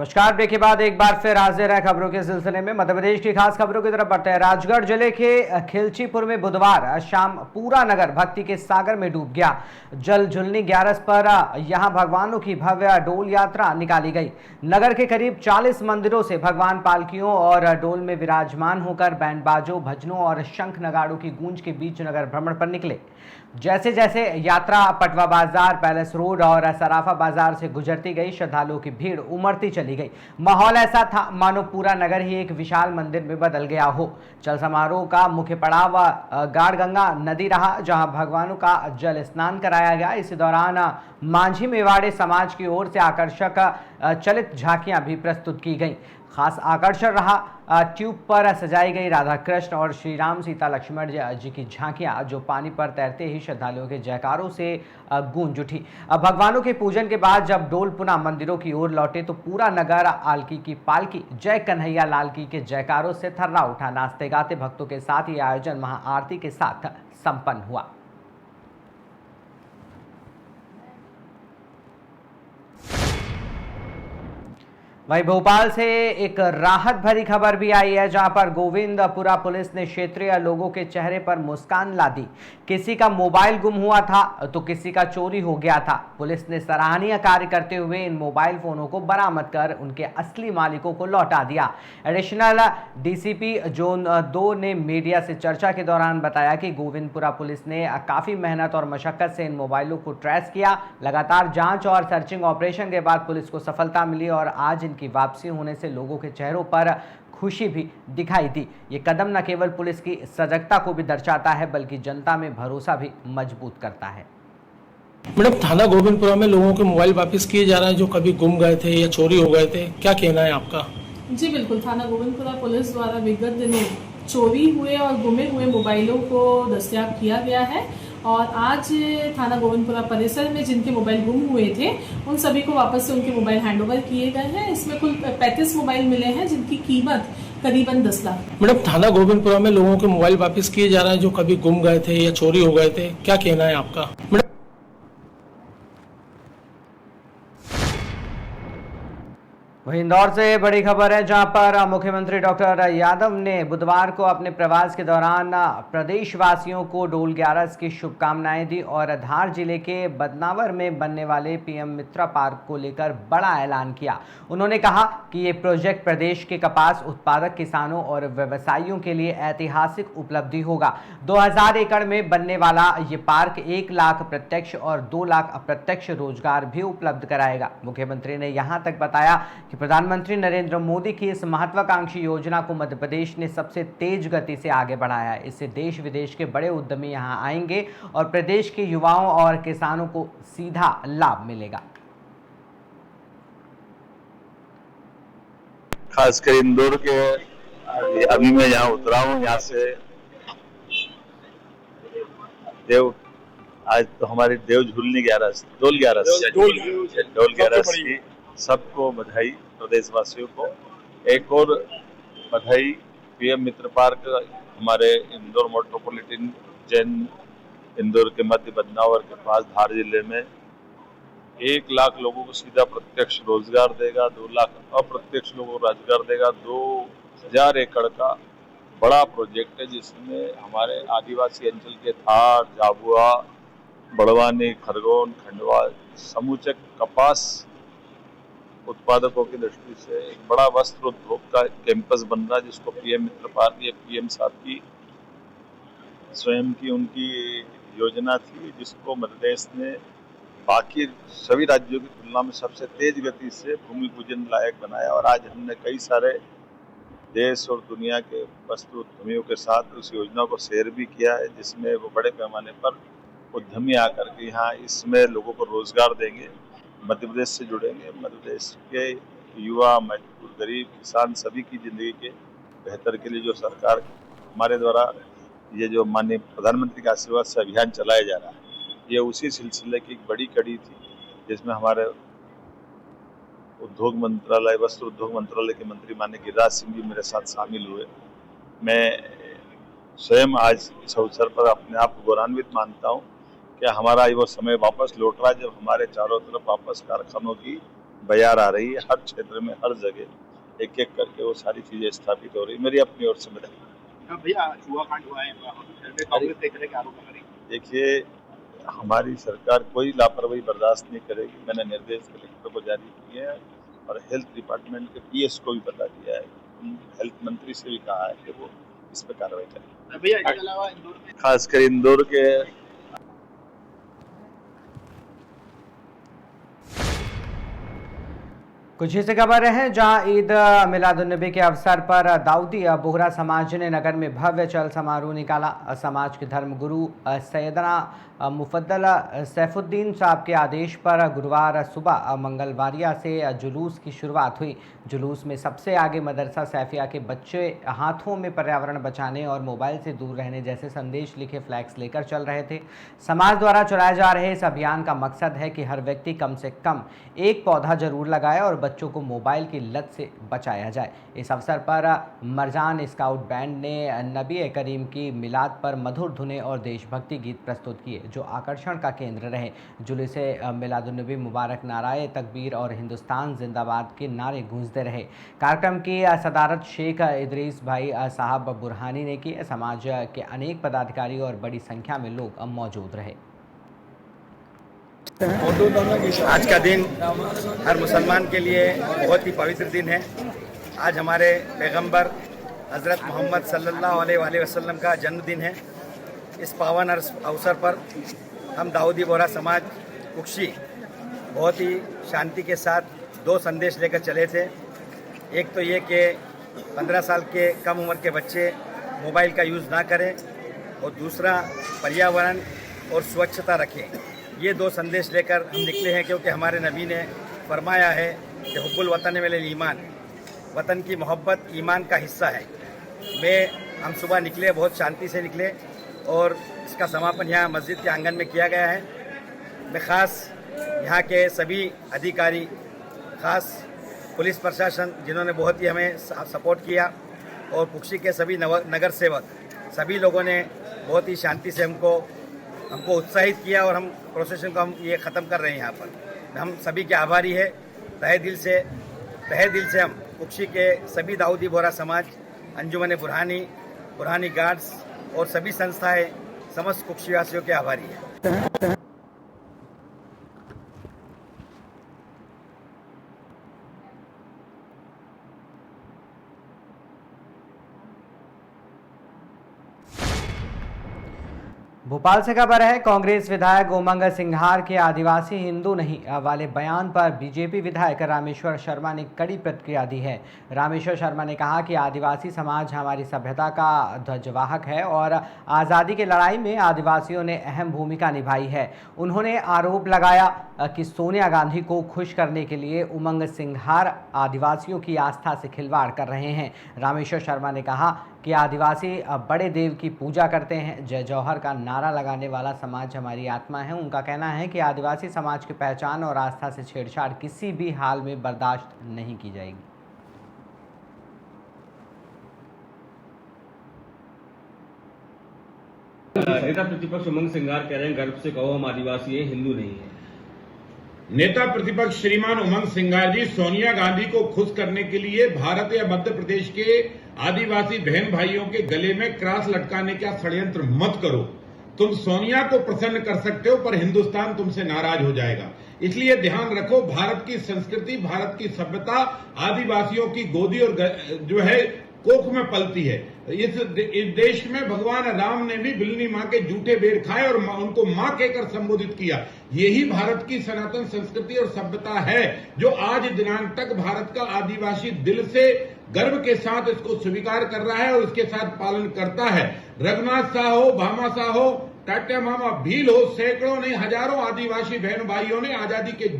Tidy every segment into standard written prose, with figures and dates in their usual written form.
नमस्कार। ब्रेक के बाद एक बार फिर हाजिर है खबरों के सिलसिले में। मध्य प्रदेश की खास खबरों की तरफ बढ़ते हैं। राजगढ़ जिले के खिलचीपुर में बुधवार शाम पूरा नगर भक्ति के सागर में डूब गया। जल झुलनी 11 पर यहां भगवानों की भव्य डोल यात्रा निकाली गई। नगर के करीब 40 मंदिरों से भगवान पालकियों और डोल में विराजमान होकर बैंड बाजों, भजनों और शंख नगाड़ों की गूंज के बीच नगर भ्रमण पर निकले। जैसे जैसे यात्रा पटवा बाजार, पैलेस रोड और सराफा बाजार से गुजरती गई, श्रद्धालुओं की भीड़ उमड़ती चली गई। माहौल ऐसा था मानो पूरा नगर ही एक विशाल मंदिर में बदल गया हो। चल समारोह का मुख्य पड़ाव गाड़गंगा नदी रहा, जहां भगवानों का जल स्नान कराया गया। इसी दौरान मांझी मेवाड़े समाज की ओर से आकर्षक चलित झांकियां भी प्रस्तुत की गईं। खास आकर्षण रहा ट्यूब पर सजाई गई राधा कृष्ण और श्री राम सीता लक्ष्मण जी की झांकियां, जो पानी पर तैरते ही श्रद्धालुओं के जयकारों से गूंज उठी। अब भगवानों के पूजन के बाद जब डोल पुनः मंदिरों की ओर लौटे तो पूरा नगर आलकी की पालकी जय कन्हैया लाल की के जयकारों से थर्रा उठा। नाचते गाते भक्तों के साथ ये आयोजन महाआरती के साथ संपन्न हुआ। वहीं भोपाल से एक राहत भरी खबर भी आई है, जहां पर गोविंदपुरा पुलिस ने क्षेत्रीय लोगों के चेहरे पर मुस्कान ला दी। किसी का मोबाइल गुम हुआ था तो किसी का चोरी हो गया था। पुलिस ने सराहनीय कार्य करते हुए इन मोबाइल फोनों को बरामद कर उनके असली मालिकों को लौटा दिया। एडिशनल डीसीपी जोन 2 ने मीडिया से चर्चा के दौरान बताया कि गोविंदपुरा पुलिस ने काफी मेहनत और मशक्कत से इन मोबाइलों को ट्रेस किया। लगातार जांच और सर्चिंग ऑपरेशन के बाद पुलिस को सफलता मिली और आज की वापसी होने से लोगों के चेहरों पर खुशी भी दिखाई दी। ये कदम न केवल पुलिस की सजगता को भी दर्शाता है, बल्कि जनता में भरोसा भी मजबूत करता है। मैडम, थाना गोविंदपुरा में लोगों के मोबाइल वापस किए जा रहे हैं जो कभी गुम गए थे या चोरी हो गए थे, क्या कहना है आपका? जी बिल्कुल, थाना गोविंदपुरा पुलिस द्वारा विगत दिनों चोरी हुए और गुमे हुए मोबाइलों को दस्तयाब किया गया है और आज थाना गोविंदपुरा परिसर में जिनके मोबाइल गुम हुए थे उन सभी को वापस से उनके मोबाइल हैंडओवर किए गए हैं। इसमें कुल 35 मोबाइल मिले हैं जिनकी कीमत करीबन 10 लाख। मैडम, थाना गोविंदपुरा में लोगों के मोबाइल वापस किए जा रहे हैं जो कभी गुम गए थे या चोरी हो गए थे, क्या कहना है आपका? वहीं इंदौर से बड़ी खबर है, जहां पर मुख्यमंत्री डॉक्टर यादव ने बुधवार को अपने प्रवास के दौरान प्रदेशवासियों को डोल 11 की शुभकामनाएं दी और धार जिले के बदनावर में बनने वाले पीएम मित्र पार्क को लेकर बड़ा ऐलान किया। उन्होंने कहा कि ये प्रोजेक्ट प्रदेश के कपास उत्पादक किसानों और व्यवसायियों के लिए ऐतिहासिक उपलब्धि होगा। 2000 एकड़ में बनने वाला ये पार्क 1 लाख प्रत्यक्ष और 2 लाख अप्रत्यक्ष रोजगार भी उपलब्ध कराएगा। मुख्यमंत्री ने यहां तक बताया कि प्रधानमंत्री नरेंद्र मोदी की इस महत्वाकांक्षी योजना को मध्य प्रदेश ने सबसे तेज गति से आगे बढ़ाया है। इससे देश विदेश के बड़े उद्यमी यहां आएंगे और प्रदेश के युवाओं और किसानों को सीधा लाभ मिलेगा। खासकर इंदौर के अभी मैं यहाँ उतरा हूँ, यहाँ से आज तो हमारी देव झूलनी 11 डोल 11 की सबको बधाई, प्रदेशवासियों को एक और बधाई। पीएम मित्र पार्क हमारे इंदौर मेट्रोपॉलिटन जैन इंदौर के मध्य बदनावर के पास धार जिले में 1 लाख लोगों को सीधा प्रत्यक्ष रोजगार देगा, 2 लाख अप्रत्यक्ष लोगों को रोजगार देगा। 2000 एकड़ का बड़ा प्रोजेक्ट है जिसमें हमारे आदिवासी अंचल के थार, झाबुआ, बड़वानी, खरगोन, खंडवा समूचे कपास उत्पादकों की दृष्टि से एक बड़ा वस्त्र उद्योग का कैंपस बन रहा है, जिसको पीएम मित्र पार्क, ये पीएम साहब की स्वयं की उनकी योजना थी, जिसको मध्य प्रदेश ने बाकी सभी राज्यों की तुलना में सबसे तेज गति से भूमि पूजन लायक बनाया। और आज हमने कई सारे देश और दुनिया के वस्त्र उद्यमियों के साथ उस योजना को शेयर भी किया है, जिसमें वो बड़े पैमाने पर उद्यमी आकर के यहाँ इसमें लोगों को रोजगार देंगे, मध्य प्रदेश से जुड़ेंगे। मध्य प्रदेश के युवा, मजदूर, गरीब, किसान सभी की जिंदगी के बेहतर के लिए जो सरकार हमारे द्वारा ये जो माननीय प्रधानमंत्री के आशीर्वाद से अभियान चलाया जा रहा है, ये उसी सिलसिले की एक बड़ी कड़ी थी, जिसमें हमारे उद्योग मंत्रालय, वस्त्र उद्योग मंत्रालय के मंत्री माननीय गिरिराज सिंह जी मेरे साथ शामिल हुए। मैं स्वयं आज इस अवसर पर अपने आप को गौरवान्वित मानता हूँ कि हमारा वो समय वापस लौट रहा है जब हमारे चारों तरफ वापस कारखानों की बयार आ रही है। हर क्षेत्र में हर जगह एक एक करके वो सारी चीजें स्थापित हो रही है। मेरी अपनी ओर से बधाई। भैया चूहा कांड हुआ है कांग्रेस पे तरह के आरोप लगा रही है। देखिए, हमारी सरकार कोई लापरवाही बर्दाश्त नहीं करेगी। मैंने निर्देश कलेक्टर को जारी किए हैं और हेल्थ डिपार्टमेंट के पीएस को भी बता दिया है। हेल्थ मंत्री से भी कहा है कि वो इस पर कार्रवाई करें। भैया इसके अलावा इंदौर में खासकर इंदौर के कुछ ऐसी खबर है जहां ईद मिलादुन्नबी के अवसर पर दाऊदी बोहरा समाज ने नगर में भव्य चल समारोह निकाला। समाज के धर्मगुरु सैयदना मुफद्दल सैफुद्दीन साहब के आदेश पर गुरुवार सुबह मंगलवारिया से जुलूस की शुरुआत हुई। जुलूस में सबसे आगे मदरसा सैफिया के बच्चे हाथों में पर्यावरण बचाने और मोबाइल से दूर रहने जैसे संदेश लिखे फ्लैक्स लेकर चल रहे थे। समाज द्वारा चलाए जा रहे इस अभियान का मकसद है कि हर व्यक्ति कम से कम एक पौधा जरूर लगाए और बच्चों को मोबाइल की लत से बचाया जाए। इस अवसर पर मरजान स्काउट बैंड ने नबी करीम की मिलाद पर मधुर धुनें और देशभक्ति गीत प्रस्तुत किए जो आकर्षण का केंद्र रहे। जुलूस मिलादुन्नबी मुबारक नाराए तकबीर और हिंदुस्तान जिंदाबाद के नारे गूंजते रहे। कार्यक्रम की सदारत शेख इदरीस भाई साहब बुरहानी ने की। समाज के अनेक पदाधिकारी और बड़ी संख्या में लोग मौजूद रहे। आज का दिन हर मुसलमान के लिए बहुत ही पवित्र दिन है। आज हमारे पैगंबर हज़रत मोहम्मद सल्लल्लाहु अलैहि वसल्लम का जन्मदिन है। इस पावन अवसर पर हम दाऊदी बोहरा समाज कुक्षी बहुत ही शांति के साथ दो संदेश लेकर चले थे। एक तो ये कि 15 साल के कम उम्र के बच्चे मोबाइल का यूज़ ना करें और दूसरा पर्यावरण और स्वच्छता रखें। ये दो संदेश लेकर हम निकले हैं क्योंकि हमारे नबी ने फरमाया है कि हुब्बुल वतन मिनल ईमान, वतन की मोहब्बत ईमान का हिस्सा है। हम सुबह निकले, बहुत शांति से निकले और इसका समापन यहाँ मस्जिद के आंगन में किया गया है। मैं ख़ास यहाँ के सभी अधिकारी, ख़ास पुलिस प्रशासन जिन्होंने बहुत ही हमें सपोर्ट किया और कुक्षी के सभी नगर सेवक, सभी लोगों ने बहुत ही शांति से हमको उत्साहित किया और हम प्रोसेशन को हम ये ख़त्म कर रहे हैं। यहाँ पर हम सभी के आभारी है। तहे दिल से हम कुक्षी के सभी दाऊदी बोहरा समाज, अंजुमन बुरहानी गार्ड्स और सभी संस्थाएं समस्त कुक्षीवासियों के आभारी है। भोपाल से खबर है। कांग्रेस विधायक उमंग सिंघार के आदिवासी हिंदू नहीं वाले बयान पर बीजेपी विधायक रामेश्वर शर्मा ने कड़ी प्रतिक्रिया दी है। रामेश्वर शर्मा ने कहा कि आदिवासी समाज हमारी सभ्यता का ध्वजवाहक है और आज़ादी की लड़ाई में आदिवासियों ने अहम भूमिका निभाई है। उन्होंने आरोप लगाया कि सोनिया गांधी को खुश करने के लिए उमंग सिंघार आदिवासियों की आस्था से खिलवाड़ कर रहे हैं। रामेश्वर शर्मा ने कहा कि आदिवासी बड़े देव की पूजा करते हैं। जय जौहर का नारा लगाने वाला समाज हमारी आत्मा है। उनका कहना है कि आदिवासी समाज की पहचान और आस्था से छेड़छाड़ किसी भी हाल में बर्दाश्त नहीं की जाएगी। नेता प्रतिपक्ष उमंग सिंघार कह रहे हैं गर्व से कहो हम आदिवासी हैं, हिंदू नहीं है। नेता प्रतिपक्ष श्रीमान उमंग सिंघार जी, सोनिया गांधी को खुश करने के लिए भारत या मध्य प्रदेश के आदिवासी बहन भाइयों के गले में क्रॉस लटकाने का षड्यंत्र मत करो। तुम सोनिया को प्रसन्न कर सकते हो पर हिंदुस्तान तुमसे नाराज हो जाएगा। इसलिए ध्यान रखो, भारत की संस्कृति, भारत की सभ्यता आदिवासियों की गोदी और जो है कोख में पलती है। इस देश में भगवान राम ने भी बिल्ली मां के जूठे बेर खाए और उनको मां कहकर संबोधित किया। यही भारत की सनातन संस्कृति और सभ्यता है जो आज दिनांक तक भारत का आदिवासी दिल से गर्व के साथ इसको स्वीकार कर रहा है और इसके साथ पालन करता है। रघुनाथ शाह हो, भामा शाह हो, टाटा मामा भील हो, सैकड़ों नहीं हजारों आदिवासी बहन भाइयों ने आजादी के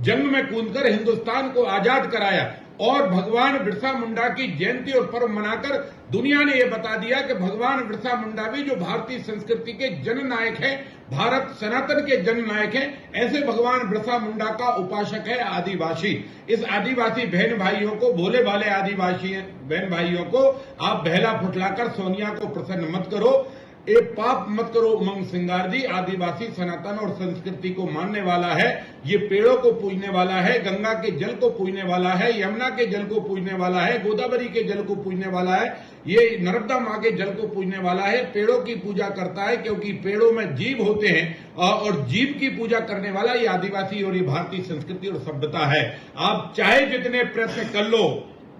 जंग में कूदकर हिंदुस्तान को आजाद कराया और भगवान बिरसा मुंडा की जयंती और पर्व मनाकर दुनिया ने यह बता दिया कि भगवान बिरसा मुंडा भी जो भारतीय संस्कृति के जननायक है, भारत सनातन के जननायक है, ऐसे भगवान बिरसा मुंडा का उपासक है आदिवासी। इस आदिवासी बहन भाइयों को, भोले भाले आदिवासी बहन भाइयों को आप बहला फुटलाकर सोनिया को प्रसन्न मत करो। ये पाप मत करो उमंग सिंगार जी आदिवासी सनातन और संस्कृति को मानने वाला है। ये पेड़ों को पूजने वाला है, गंगा के जल को पूजने वाला है, यमुना के जल को पूजने वाला है, गोदावरी के जल को पूजने वाला है, ये नर्मदा माँ के जल को पूजने वाला है। पेड़ों की पूजा करता है क्योंकि पेड़ों में जीव होते हैं और जीव की पूजा करने वाला ये आदिवासी और ये भारतीय संस्कृति और सभ्यता है। आप चाहे जितने प्रयत्न कर लो,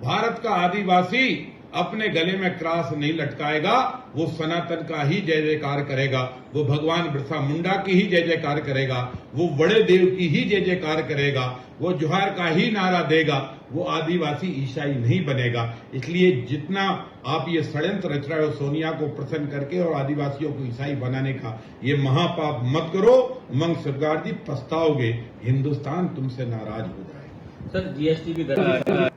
भारत का आदिवासी अपने गले में क्रास नहीं लटकाएगा। वो सनातन का ही जय जयकार करेगा, वो भगवान बिरसा मुंडा की ही जय जयकार करेगा, वो बड़े देव की ही जय जयकार करेगा, वो जोहार का ही नारा देगा। वो आदिवासी ईसाई नहीं बनेगा। इसलिए जितना आप ये षड्यंत्र रच रहे हो सोनिया को प्रसन्न करके और आदिवासियों को ईसाई बनाने का, ये महापाप मत करो। उमंग सिंगार जी पछताओगे, हिंदुस्तान तुमसे नाराज हो जाए। सर जीएसटी की दर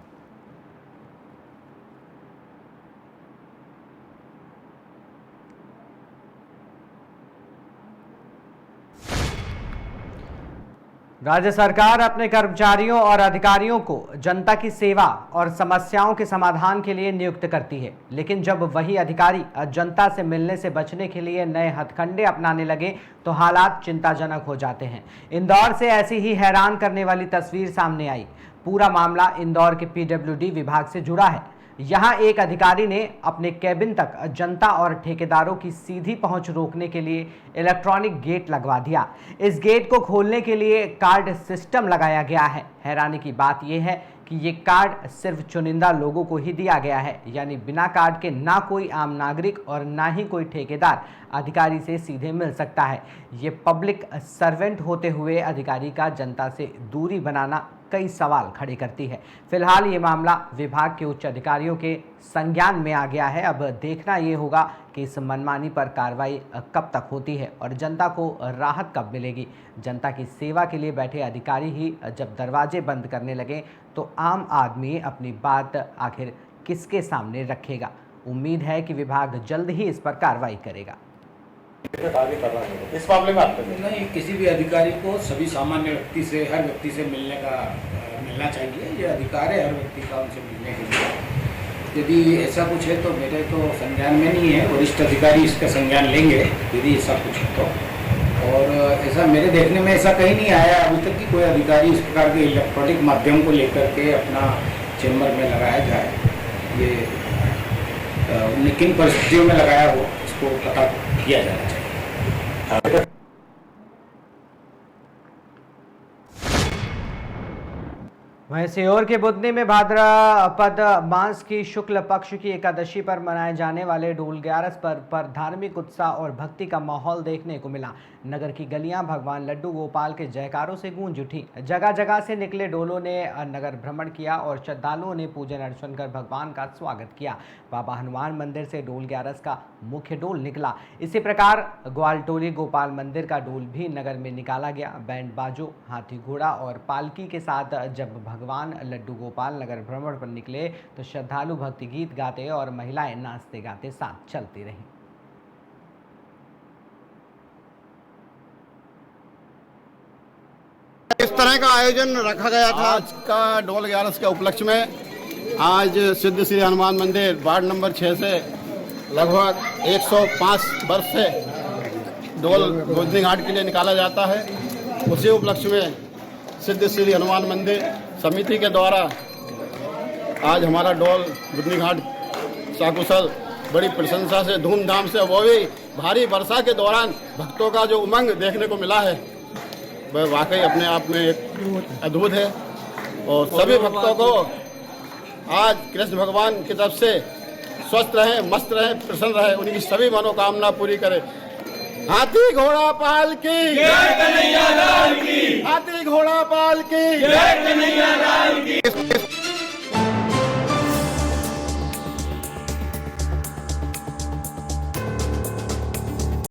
राज्य सरकार अपने कर्मचारियों और अधिकारियों को जनता की सेवा और समस्याओं के समाधान के लिए नियुक्त करती है, लेकिन जब वही अधिकारी जनता से मिलने से बचने के लिए नए हथकंडे अपनाने लगे तो हालात चिंताजनक हो जाते हैं। इंदौर से ऐसी ही हैरान करने वाली तस्वीर सामने आई। पूरा मामला इंदौर के पीडब्ल्यूडी विभाग से जुड़ा है। यहाँ एक अधिकारी ने अपने कैबिन तक जनता और ठेकेदारों की सीधी पहुंच रोकने के लिए इलेक्ट्रॉनिक गेट लगवा दिया। इस गेट को खोलने के लिए कार्ड सिस्टम लगाया गया है। हैरानी की बात यह है कि ये कार्ड सिर्फ चुनिंदा लोगों को ही दिया गया है, यानी बिना कार्ड के ना कोई आम नागरिक और ना ही कोई ठेकेदार अधिकारी से सीधे मिल सकता है। ये पब्लिक सर्वेंट होते हुए अधिकारी का जनता से दूरी बनाना कई सवाल खड़े करती है। फिलहाल ये मामला विभाग के उच्च अधिकारियों के संज्ञान में आ गया है। अब देखना ये होगा कि इस मनमानी पर कार्रवाई कब तक होती है और जनता को राहत कब मिलेगी। जनता की सेवा के लिए बैठे अधिकारी ही जब दरवाजे बंद करने लगे तो आम आदमी अपनी बात आखिर किसके सामने रखेगा। उम्मीद है कि विभाग जल्द ही इस पर कार्रवाई करेगा। इस मामले में आपको नहीं, किसी भी अधिकारी को सभी सामान्य व्यक्ति से, हर व्यक्ति से मिलना चाहिए। ये अधिकार है हर व्यक्ति का उनसे मिलने के लिए। यदि ऐसा कुछ है तो मेरे तो संज्ञान में नहीं है, वरिष्ठ अधिकारी इसका संज्ञान लेंगे यदि ऐसा कुछ है तो। और ऐसा मेरे देखने में ऐसा कहीं नहीं आया अभी तक कि कोई अधिकारी इस प्रकार के इलेक्ट्रॉनिक माध्यम को लेकर के अपना चेम्बर में लगाया जाए। ये किन परिस्थितियों में लगाया हो इसको पता किया जाना चाहिए। वहीं सीहोर के बुधनी में भाद्रपद मास की शुक्ल पक्ष की एकादशी पर मनाए जाने वाले डोल ग्यारस पर धार्मिक उत्साह और भक्ति का माहौल देखने को मिला। नगर की गलियां भगवान लड्डू गोपाल के जयकारों से गूंज उठी। जगह जगह से निकले डोलों ने नगर भ्रमण किया और श्रद्धालुओं ने पूजन अर्चन कर भगवान का स्वागत किया। बाबा हनुमान मंदिर से डोल ग्यारस का मुख्य डोल निकला। इसी प्रकार ग्वालटोली गोपाल मंदिर का डोल भी नगर में निकाला गया। बैंड बाजो, हाथी घोड़ा और पालकी के साथ जब भगवान लड्डू गोपाल नगर भ्रमण पर निकले तो श्रद्धालु भक्ति गीत गाते और महिलाएं नाचते गाते साथ चलती रहीं। इस तरह का आयोजन रखा गया था। आज का डोल ग्यारस के उपलक्ष्य में आज सिद्ध श्री हनुमान मंदिर वार्ड नंबर 6 से लगभग 105 वर्ष से डोल बुधनी घाट के लिए निकाला जाता है। उसी उपलक्ष्य में सिद्ध श्री हनुमान मंदिर समिति के द्वारा आज हमारा डोल बुधनी घाट सकुशल बड़ी प्रशंसा से धूमधाम से, वो भी भारी वर्षा के दौरान भक्तों का जो उमंग देखने को मिला है वह वाकई अपने आप में एक अद्भुत है। और सभी भक्तों को आज कृष्ण भगवान की तरफ से स्वस्थ रहे, मस्त रहे, प्रसन्न रहे, उनकी सभी मनोकामना पूरी करे। हाथी घोड़ा पाल की जय कन्हैया लाल की, हाथी घोड़ा पाल की जय कन्हैया लाल की।